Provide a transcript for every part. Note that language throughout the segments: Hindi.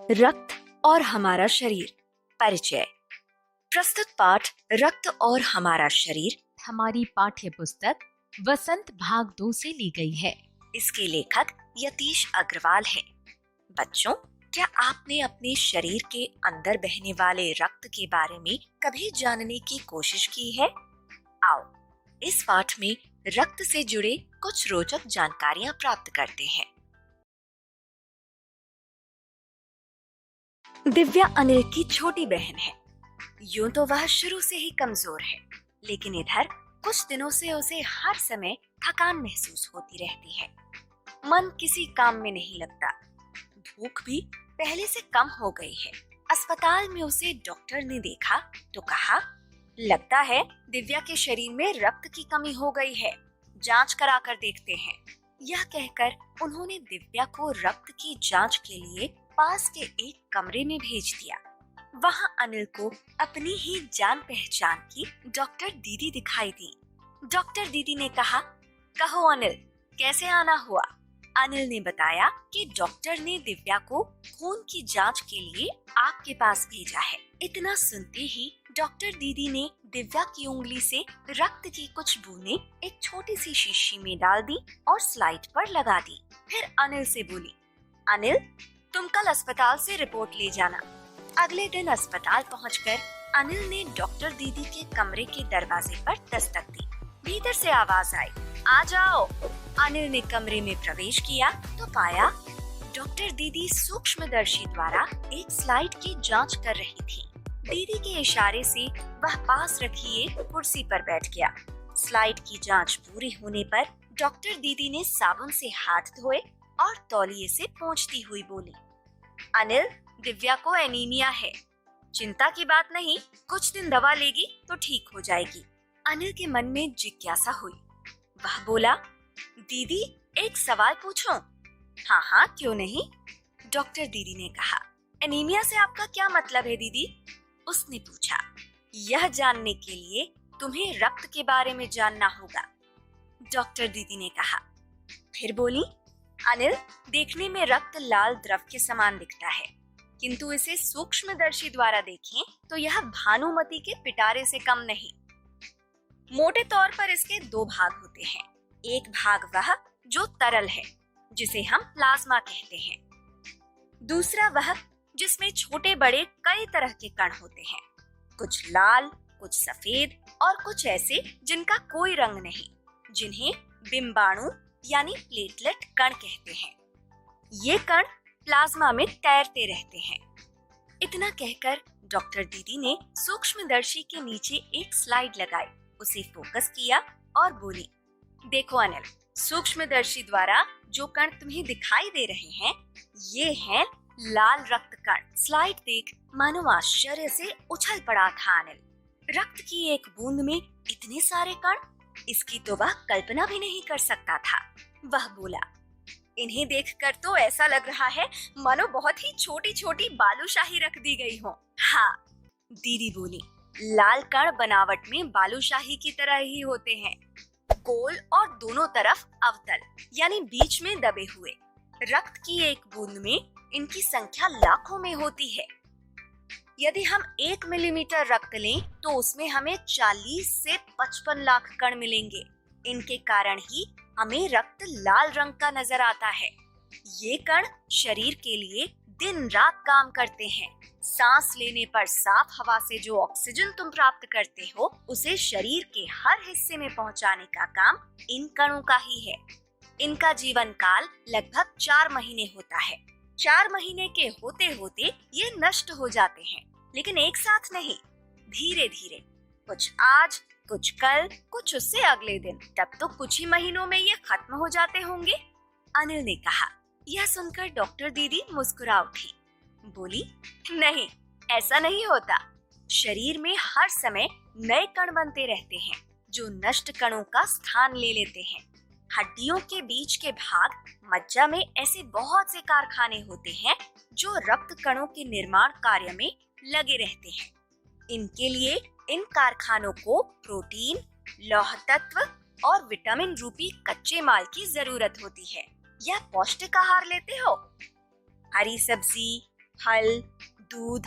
रक्त और हमारा शरीर। परिचय। प्रस्तुत पाठ रक्त और हमारा शरीर हमारी पाठ्य पुस्तक वसंत भाग 2 से ली गई है। इसके लेखक यतीश अग्रवाल हैं। बच्चों, क्या आपने अपने शरीर के अंदर बहने वाले रक्त के बारे में कभी जानने की कोशिश की है? आओ, इस पाठ में रक्त से जुड़े कुछ रोचक जानकारियां प्राप्त करते हैं। दिव्या अनिल की छोटी बहन है। यूं तो वह शुरू से ही कमजोर है, लेकिन इधर कुछ दिनों से उसे हर समय थकान महसूस होती रहती है। मन किसी काम में नहीं लगता। भूख भी पहले से कम हो गई है। अस्पताल में उसे डॉक्टर ने देखा तो कहा, लगता है दिव्या के शरीर में रक्त की कमी हो गई है, जांच करा कर देखते हैं। यह कहकर उन्होंने दिव्या को रक्त की जांच के लिए पास के एक कमरे में भेज दिया। वहां अनिल को अपनी ही जान पहचान की डॉक्टर दीदी दिखाई दी। डॉक्टर दीदी ने कहा, कहो अनिल, कैसे आना हुआ? अनिल ने बताया कि डॉक्टर ने दिव्या को खून की जांच के लिए आपके पास भेजा है। इतना सुनते ही डॉक्टर दीदी ने दिव्या की उंगली से रक्त की कुछ बूंदें एक छोटी सी शीशी में डाल दी और स्लाइड पर लगा दी। फिर अनिल से बोली, अनिल, तुम कल अस्पताल से रिपोर्ट ले जाना। अगले दिन अस्पताल पहुंचकर अनिल ने डॉक्टर दीदी के कमरे के दरवाजे पर दस्तक दी। भीतर से आवाज आई, आ जाओ। अनिल ने कमरे में प्रवेश किया तो पाया डॉक्टर दीदी सूक्ष्मदर्शी द्वारा एक स्लाइड की जांच कर रही थी। दीदी के इशारे से वह पास रखी एक कुर्सी पर बैठ गया। स्लाइड की जांच पूरी होने पर डॉक्टर दीदी ने साबुन से हाथ धोए और तौलिए से पोंछती हुई बोली, अनिल, दिव्या को एनीमिया है। चिंता की बात नहीं, कुछ दिन दवा लेगी तो ठीक हो जाएगी। अनिल के मन में जिज्ञासा हुई। वह बोला, दीदी, एक सवाल पूछूं? हाँ हाँ, क्यों नहीं? डॉक्टर दीदी ने कहा। एनीमिया से आपका क्या मतलब है दीदी? उसने पूछा। यह जानने के लिए तुम्हें रक्त के बारे में जानना होगा, डॉक्टर दीदी ने कहा। फिर बोली, अनिल, देखने में रक्त लाल द्रव के समान दिखता है, किंतु इसे सूक्ष्मदर्शी द्वारा देखें तो यह भानुमति के पिटारे से कम नहीं। मोटे तौर पर इसके दो भाग होते हैं। एक भाग वह जो तरल है, जिसे हम प्लाज्मा कहते हैं। दूसरा वह जिसमें छोटे बड़े कई तरह के कण होते हैं, कुछ लाल, कुछ सफेद और कुछ ऐसे जिनका कोई रंग नहीं, जिन्हें बिंबाणु यानी प्लेटलेट कण कहते हैं। ये कण प्लाज्मा में तैरते रहते हैं। इतना कहकर डॉक्टर दीदी ने सूक्ष्मदर्शी के नीचे एक स्लाइड लगाई, उसे फोकस किया और बोली, देखो अनिल, सूक्ष्मदर्शी द्वारा जो कण तुम्हें दिखाई दे रहे हैं, ये हैं लाल रक्त कण। स्लाइड देख मानो आश्चर्य से उछल पड़ा था अनिल। रक्त की एक बूंद में इतने सारे कण, इसकी तो वह कल्पना भी नहीं कर सकता था। वह बोला, इन्हें देखकर तो ऐसा लग रहा है मानो बहुत ही छोटी छोटी बालूशाही रख दी गई हो। हाँ, दीदी बोली, लाल कण बनावट में बालूशाही की तरह ही होते हैं, गोल और दोनों तरफ अवतल यानी बीच में दबे हुए। रक्त की एक बूंद में इनकी संख्या लाखों में होती है। यदि हम 1 मिलीमीटर रक्त लें तो उसमें हमें 40 से 55 लाख कण मिलेंगे। इनके कारण ही हमें रक्त लाल रंग का नजर आता है। ये कण शरीर के लिए दिन रात काम करते हैं। सांस लेने पर साफ हवा से जो ऑक्सीजन तुम प्राप्त करते हो, उसे शरीर के हर हिस्से में पहुंचाने का काम इन कणों का ही है। इनका जीवन काल लगभग 4 महीने होता है। 4 महीने के होते होते ये नष्ट हो जाते हैं, लेकिन एक साथ नहीं, धीरे धीरे, कुछ आज, कुछ कल, कुछ उससे अगले दिन, तब तो कुछ ही महीनों में ये खत्म हो जाते होंगे, अनिल ने कहा। यह सुनकर डॉक्टर दीदी मुस्कुरा उठी। बोली, नहीं, ऐसा नहीं होता। शरीर में हर समय नए कण बनते रहते हैं, जो नष्ट कणों का स्थान ले लेते हैं। हड्डियों के बीच के भाग, मज्जा में ऐसे बहुत से कारखाने होते हैं जो रक्त कणों के निर्माण कार्य में लगे रहते हैं। इनके लिए इन कारखानों को प्रोटीन, लौह तत्व और विटामिन रूपी कच्चे माल की जरूरत होती है। यह पौष्टिक आहार लेते हो? हरी सब्जी, फल, दूध,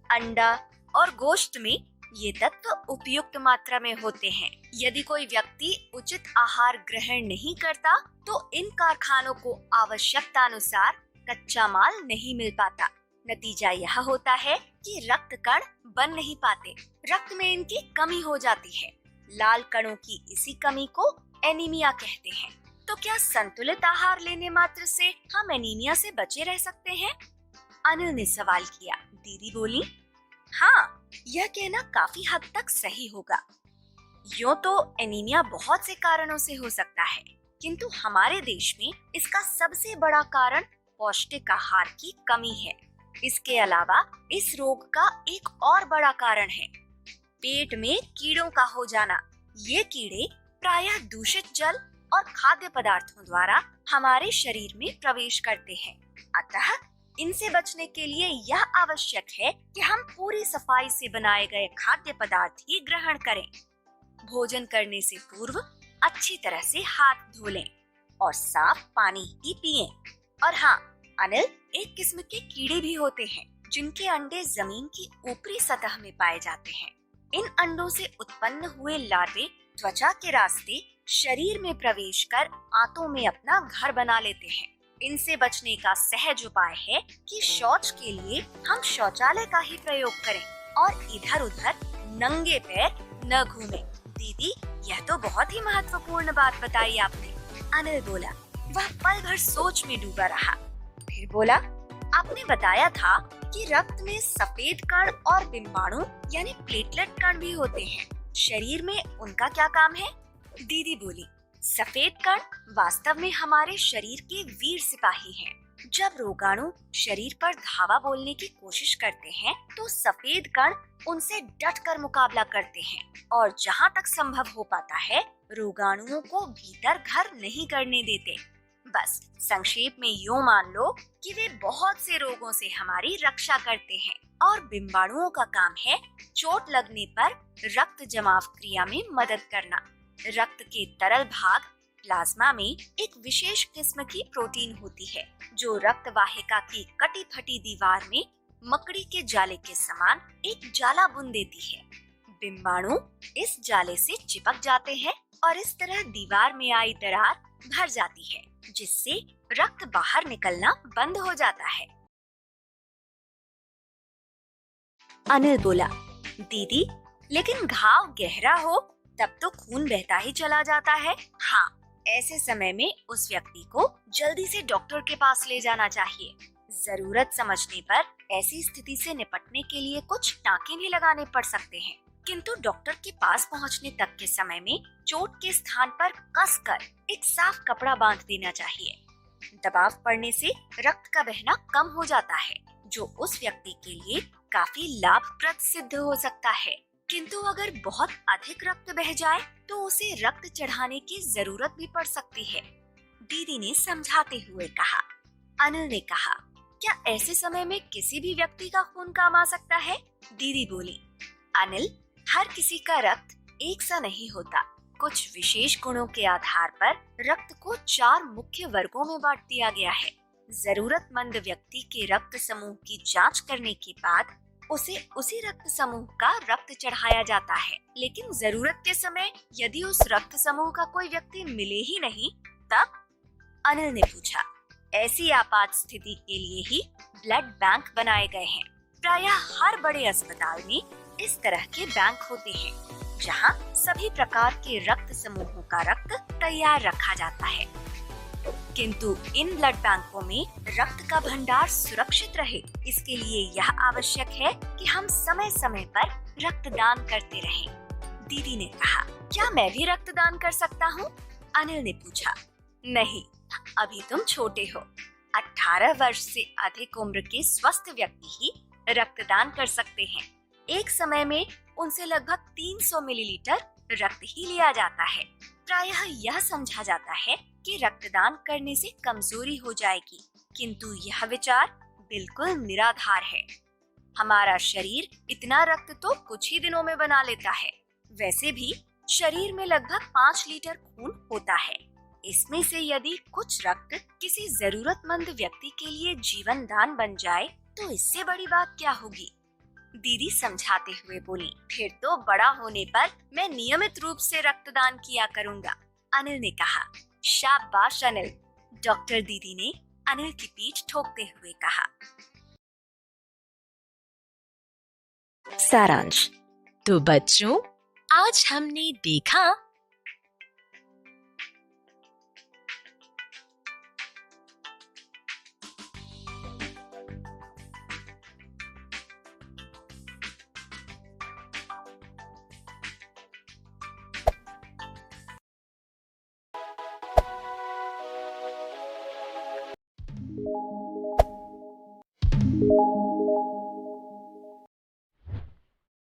अंडा और गोश्त में ये तत्व उपयुक्त मात्रा में होते हैं। यदि कोई व्यक्ति उचित आहार ग्रहण नहीं करता तो इन कारखानों को आवश्यकता अनुसार कच्चा माल नहीं मिल पाता। नतीजा यह होता है कि रक्त कण बन नहीं पाते, रक्त में इनकी कमी हो जाती है। लाल कणों की इसी कमी को एनीमिया कहते हैं। तो क्या संतुलित आहार लेने मात्र से हम एनीमिया से बचे रह सकते हैं? अनिल ने सवाल किया। दीदी बोली, हाँ, यह कहना काफी हद तक सही होगा। यूं तो एनीमिया बहुत से कारणों से हो सकता है, किंतु हमारे देश में इसका सबसे बड़ा कारण पौष्टिक आहार की कमी है। इसके अलावा इस रोग का एक और बड़ा कारण है पेट में कीड़ों का हो जाना। ये कीड़े प्रायः दूषित जल और खाद्य पदार्थों द्वारा हमारे शरीर में प्रवेश करते हैं। अतः इनसे बचने के लिए यह आवश्यक है कि हम पूरी सफाई से बनाए गए खाद्य पदार्थ ही ग्रहण करें। भोजन करने से पूर्व अच्छी तरह से हाथ धो लें और साफ पानी ही पिएं। और हाँ अनिल, एक किस्म के कीड़े भी होते हैं जिनके अंडे जमीन की ऊपरी सतह में पाए जाते हैं। इन अंडों से उत्पन्न हुए लार्वे त्वचा के रास्ते शरीर में प्रवेश कर आंतों में अपना घर बना लेते हैं। इनसे बचने का सहज उपाय है कि शौच के लिए हम शौचालय का ही प्रयोग करें और इधर उधर नंगे पैर न घूमें। दीदी, यह तो बहुत ही महत्वपूर्ण बात बताई आपने। अनिल बोला। वह पल भर सोच में डूबा रहा, फिर बोला, आपने बताया था कि रक्त में सफेद कण और बिंबाणु यानी प्लेटलेट कण भी होते हैं। शरीर में उनका क्या काम है? दीदी बोली, सफेद कण वास्तव में हमारे शरीर के वीर सिपाही हैं। जब रोगाणु शरीर पर धावा बोलने की कोशिश करते हैं तो सफेद कण उनसे डटकर मुकाबला करते हैं और जहाँ तक संभव हो पाता है रोगाणुओं को भीतर घर नहीं करने देते। बस संक्षेप में यूं मान लो कि वे बहुत से रोगों से हमारी रक्षा करते हैं और बिंबाणुओं का काम है चोट लगने पर रक्त जमाव क्रिया में मदद करना। रक्त के तरल भाग प्लाज्मा में एक विशेष किस्म की प्रोटीन होती है जो रक्त वाहिका की कटी फटी दीवार में मकड़ी के जाले के समान एक जाला बुन देती है। बिंबाणु इस जाले से चिपक जाते हैं और इस तरह दीवार में आई दरार भर जाती है जिससे रक्त बाहर निकलना बंद हो जाता है। अनिल बोला, दीदी, लेकिन घाव गहरा हो तब तो खून बहता ही चला जाता है। हाँ, ऐसे समय में उस व्यक्ति को जल्दी से डॉक्टर के पास ले जाना चाहिए। जरूरत समझने पर ऐसी स्थिति से निपटने के लिए कुछ टाँके भी लगाने पड़ सकते हैं, किंतु डॉक्टर के पास पहुंचने तक के समय में चोट के स्थान पर कसकर एक साफ कपड़ा बांध देना चाहिए। दबाव पड़ने से रक्त का बहना कम हो जाता है, जो उस व्यक्ति के लिए काफी लाभप्रद सिद्ध हो सकता है। किंतु अगर बहुत अधिक रक्त बह जाए तो उसे रक्त चढ़ाने की जरूरत भी पड़ सकती है, दीदी ने समझाते हुए कहा। अनिल ने कहा, क्या ऐसे समय में किसी भी व्यक्ति का खून काम आ सकता है? दीदी बोली, अनिल, हर किसी का रक्त एक सा नहीं होता। कुछ विशेष गुणों के आधार पर रक्त को 4 मुख्य वर्गों में बांट दिया गया है। जरूरतमंद व्यक्ति के रक्त समूह की जांच करने के बाद उसे उसी रक्त समूह का रक्त चढ़ाया जाता है। लेकिन जरूरत के समय यदि उस रक्त समूह का कोई व्यक्ति मिले ही नहीं तब? अनिल ने पूछा। ऐसी आपात स्थिति के लिए ही ब्लड बैंक बनाए गए हैं। प्रायः हर बड़े अस्पताल में इस तरह के बैंक होते हैं जहां सभी प्रकार के रक्त समूहों का रक्त तैयार रखा जाता है। किंतु इन ब्लड बैंकों में रक्त का भंडार सुरक्षित रहे, इसके लिए यह आवश्यक है कि हम समय समय पर रक्तदान करते रहें। दीदी ने कहा, क्या मैं भी रक्तदान कर सकता हूँ? अनिल ने पूछा। नहीं, अभी तुम छोटे हो। 18 वर्ष से अधिक उम्र के स्वस्थ व्यक्ति ही रक्तदान कर सकते हैं। एक समय में उनसे लगभग 300 मिलीलीटर रक्त ही लिया जाता है। प्रायः यह समझा जाता है कि रक्तदान करने से कमजोरी हो जाएगी, किंतु यह विचार बिल्कुल निराधार है। हमारा शरीर इतना रक्त तो कुछ ही दिनों में बना लेता है। वैसे भी शरीर में लगभग 5 लीटर खून होता है। इसमें से यदि कुछ रक्त किसी जरूरतमंद व्यक्ति के लिए जीवन दान बन जाए तो इससे बड़ी बात क्या होगी? दीदी समझाते हुए बोली। फिर तो बड़ा होने पर मैं नियमित रूप से रक्तदान किया करूंगा, अनिल ने कहा। शाबाश अनिल, डॉक्टर दीदी ने अनिल की पीठ ठोकते हुए कहा। सारांश। तो बच्चों, आज हमने देखा